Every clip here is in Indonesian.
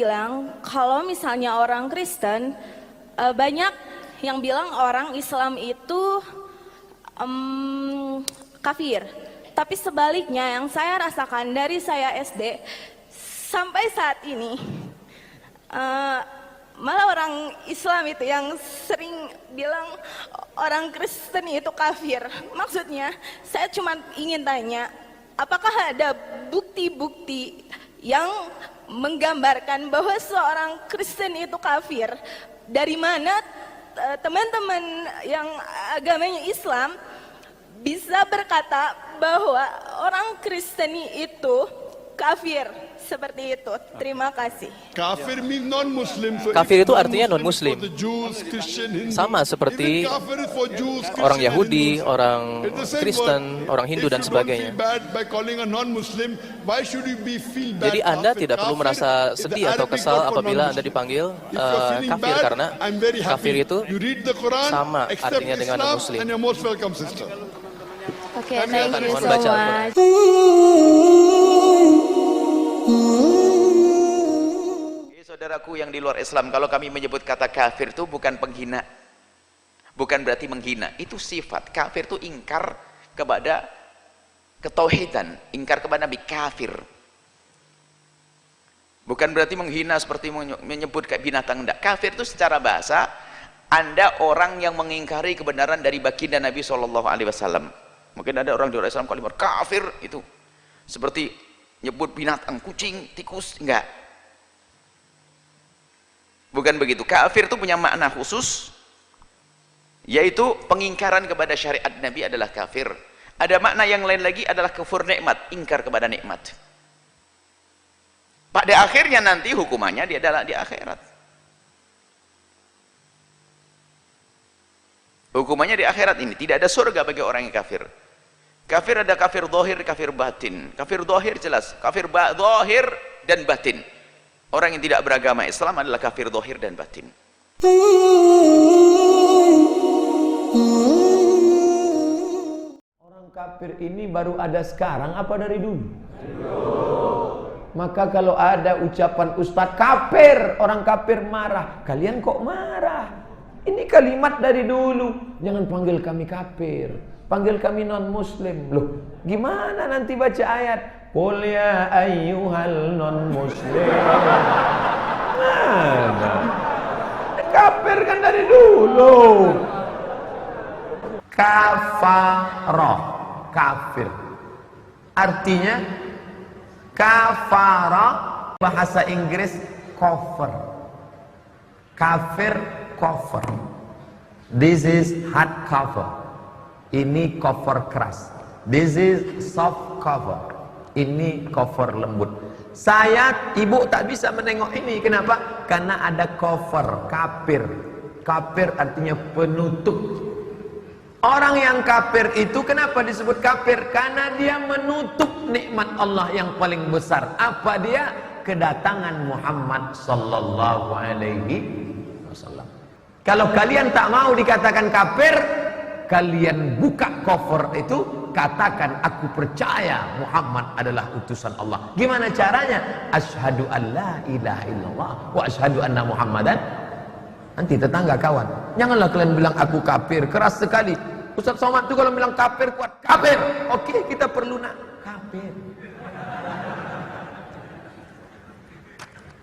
bilang kalau misalnya orang Kristen, banyak yang bilang orang Islam itu kafir. Tapi sebaliknya yang saya rasakan dari saya SD sampai saat ini, malah orang Islam itu yang sering bilang orang Kristen itu kafir. Maksudnya saya cuma ingin tanya, apakah ada bukti-bukti yang menggambarkan bahwa seorang Kristen itu kafir? Dari mana teman-teman yang agamanya Islam bisa berkata bahwa orang Kristen itu kafir seperti itu? Terima kasih. Kafir means non-Muslim. Kafir itu artinya non-Muslim. Sama seperti orang Yahudi, orang Kristen, orang Hindu dan sebagainya. Jadi Anda tidak perlu merasa sedih atau kesal apabila Anda dipanggil kafir, karena kafir itu sama artinya dengan non-Muslim. Oke, thank you so much. Saudaraku yang di luar Islam, kalau kami menyebut kata kafir itu bukan penghina, bukan berarti menghina. Itu sifat. Kafir itu ingkar kepada ketauhidan, ingkar kepada Nabi, kafir. Bukan berarti menghina seperti menyebut kayak binatang, enggak. Kafir itu secara bahasa, Anda orang yang mengingkari kebenaran dari baginda Nabi SAW. Mungkin ada orang di luar Islam kalimat kafir itu seperti nyebut binatang, kucing, tikus, enggak. Bukan begitu. Kafir itu punya makna khusus, yaitu pengingkaran kepada syariat Nabi adalah kafir. Ada makna yang lain lagi adalah kufur nikmat, ingkar kepada nikmat. Pada akhirnya nanti hukumannya dia adalah di akhirat. Hukumannya di akhirat ini. Tidak ada surga bagi orang yang kafir. Kafir ada kafir zahir, kafir batin. Kafir zahir jelas, kafir zahir dan batin. Orang yang tidak beragama Islam adalah kafir zahir dan batin. Orang kafir ini baru ada sekarang apa dari dulu? Maka kalau ada ucapan ustadz kafir, orang kafir marah. Kalian kok marah? Ini kalimat dari dulu. Jangan panggil kami kafir, panggil kami non-muslim. Loh, gimana nanti baca ayat? Qul ya ayyuhal non-muslim. Mana? Kafir kan dari dulu. Kafarah, kafir. Artinya kafara, bahasa Inggris cover. Kafir, cover. This is hard cover. Ini cover keras. This is soft cover. Ini cover lembut. Saya, ibu tak bisa menengok ini. Kenapa? Karena ada cover, kafir. Kafir artinya penutup. Orang yang kafir itu kenapa disebut kafir? Karena dia menutup nikmat Allah yang paling besar. Apa dia? Kedatangan Muhammad sallallahu alaihi wasallam. Kalau kalian tak mau dikatakan kafir, kalian buka cover itu, katakan aku percaya Muhammad adalah utusan Allah. Gimana caranya? Asyhadu an la ilaha illallah wa asyhadu anna Muhammadan. Nanti tetangga kawan, janganlah kalian bilang aku kafir, keras sekali. Ustaz Somad itu kalau bilang kafir kuat, kafir. Oke, kita perlu nak kafir.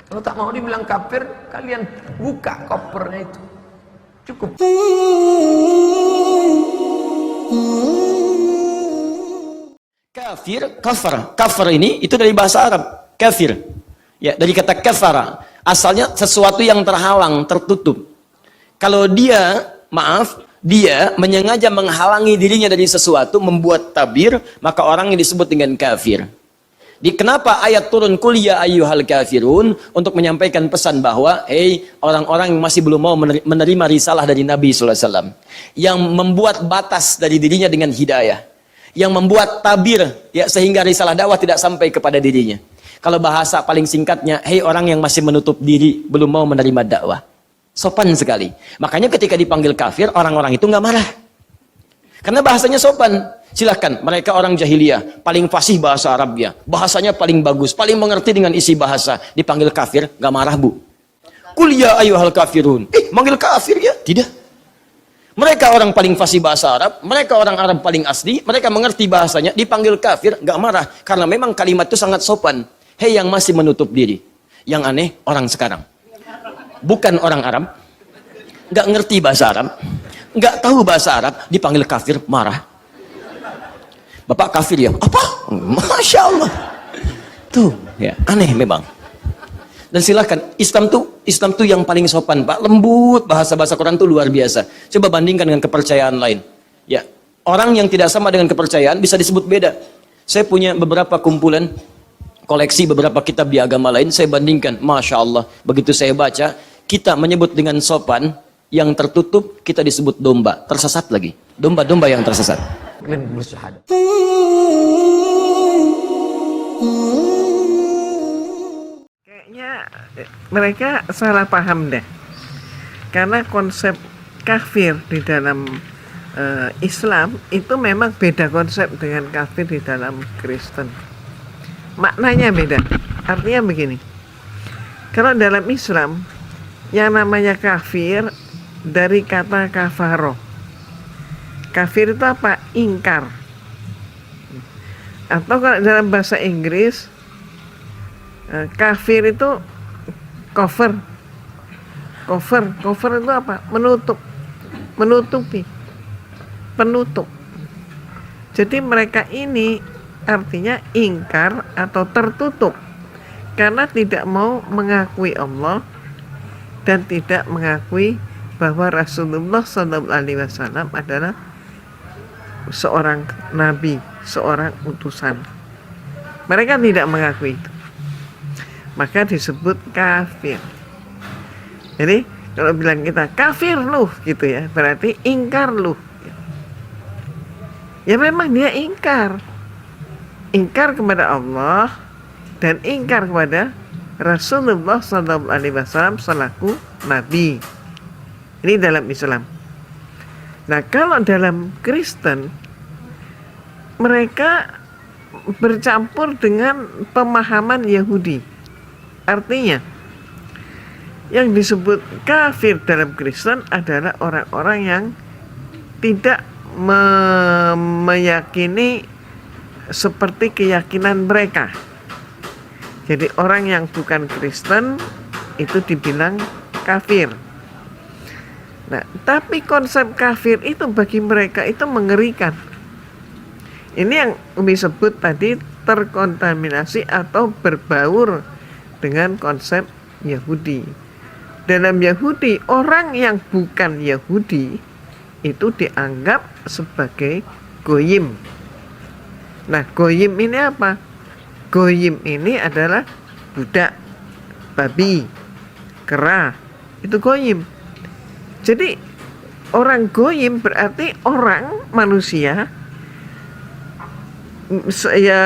Kalau tak mau dibilang kafir, kalian buka kopernya itu. Cukup. Kafir, kafar. Kafar ini itu dari bahasa Arab, kafir. Ya, dari kata kafara. Asalnya sesuatu yang terhalang, tertutup. Kalau dia, maaf, dia menyengaja menghalangi dirinya dari sesuatu, membuat tabir, maka orang yang disebut dengan kafir. Kenapa ayat turun qul ya ayyuhal kafirun? Untuk menyampaikan pesan bahwa orang-orang yang masih belum mau menerima risalah dari Nabi SAW, yang membuat batas dari dirinya dengan hidayah, yang membuat tabir ya, sehingga risalah dakwah tidak sampai kepada dirinya. Kalau bahasa paling singkatnya, orang yang masih menutup diri, belum mau menerima dakwah. Sopan sekali. Makanya ketika dipanggil kafir, orang-orang itu nggak marah. Karena bahasanya sopan. Silahkan, mereka orang jahiliyah, paling fasih bahasa Arabnya, bahasanya paling bagus, paling mengerti dengan isi bahasa. Dipanggil kafir, gak marah bu. Qul ya ayyuhal kafirun. Manggil kafir ya? Tidak. Mereka orang paling fasih bahasa Arab, mereka orang Arab paling asli, mereka mengerti bahasanya, dipanggil kafir, gak marah. Karena memang kalimat itu sangat sopan. Hei yang masih menutup diri. Yang aneh, orang sekarang. Bukan orang Arab, gak ngerti bahasa Arab, gak tahu bahasa Arab, dipanggil kafir, marah. Bapak kafir ya? Apa? Masya Allah. Tuh, ya, aneh memang. Dan silakan, Islam tuh yang paling sopan, Pak. Lembut, bahasa-bahasa Quran tuh luar biasa. Coba bandingkan dengan kepercayaan lain. Ya, orang yang tidak sama dengan kepercayaan bisa disebut beda. Saya punya beberapa kumpulan koleksi beberapa kitab di agama lain, saya bandingkan. Masya Allah, begitu saya baca, kita menyebut dengan sopan, yang tertutup kita disebut domba, tersesat lagi. Domba-domba yang tersesat. Kayaknya mereka salah paham deh. Karena konsep kafir di dalam Islam itu memang beda konsep dengan kafir di dalam Kristen. Maknanya beda. Artinya begini. Kalau dalam Islam yang namanya kafir dari kata kafaroh. Kafir itu apa? Ingkar. Atau kalau dalam bahasa Inggris, kafir itu cover. Cover itu apa? Menutup. Menutupi. Penutup. Jadi mereka ini artinya ingkar atau tertutup. Karena tidak mau mengakui Allah dan tidak mengakui bahwa Rasulullah SAW adalah seorang nabi, seorang utusan. Mereka tidak mengakui itu. Maka disebut kafir. Jadi kalau bilang kita kafir lu gitu ya, berarti ingkar lu. Ya memang dia ingkar. Ingkar kepada Allah dan ingkar kepada Rasulullah SAW selaku nabi. Ini dalam Islam. Nah, kalau dalam Kristen mereka bercampur dengan pemahaman Yahudi. Artinya yang disebut kafir dalam Kristen adalah orang-orang yang tidak meyakini seperti keyakinan mereka. Jadi orang yang bukan Kristen itu dibilang kafir. Nah, tapi konsep kafir itu bagi mereka itu mengerikan. Ini yang disebut tadi terkontaminasi atau berbaur dengan konsep Yahudi. Dalam Yahudi, orang yang bukan Yahudi itu dianggap sebagai goyim. Nah, goyim ini apa? Goyim ini adalah budak, babi, kera. Itu goyim. Jadi orang goyim berarti orang manusia ya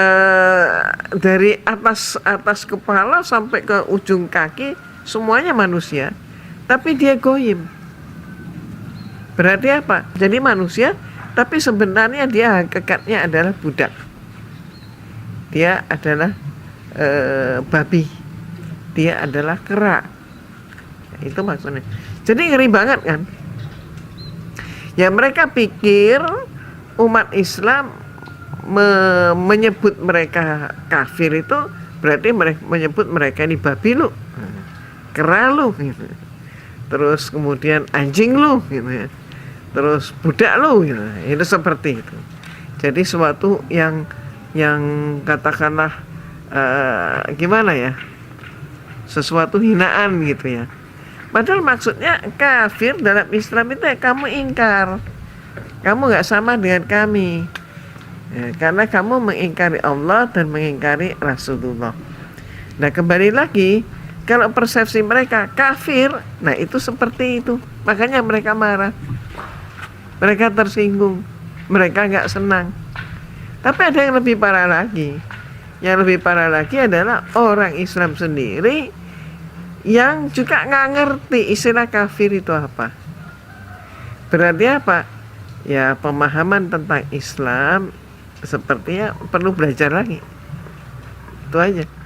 dari atas kepala sampai ke ujung kaki semuanya manusia, tapi dia goyim. Berarti apa? Jadi manusia, tapi sebenarnya dia hakikatnya adalah budak. Dia adalah babi. Dia adalah kera. Itu maksudnya. Jadi ngeri banget kan? Ya mereka pikir umat Islam menyebut mereka kafir itu berarti menyebut mereka ini babi lu, kera lu, gitu. Terus kemudian anjing lu, gitu ya. Terus budak lu, gitu. Itu seperti itu. Jadi suatu yang katakanlah gimana ya? Sesuatu hinaan gitu ya. Padahal maksudnya kafir dalam Islam itu ya kamu ingkar. Kamu gak sama dengan kami. Ya, karena kamu mengingkari Allah dan mengingkari Rasulullah. Nah kembali lagi, kalau persepsi mereka kafir, nah itu seperti itu. Makanya mereka marah. Mereka tersinggung. Mereka gak senang. Tapi ada yang lebih parah lagi. Yang lebih parah lagi adalah orang Islam sendiri yang juga nggak ngerti istilah kafir itu apa. Berarti apa? ya pemahaman tentang Islam sepertinya perlu belajar lagi. Itu aja.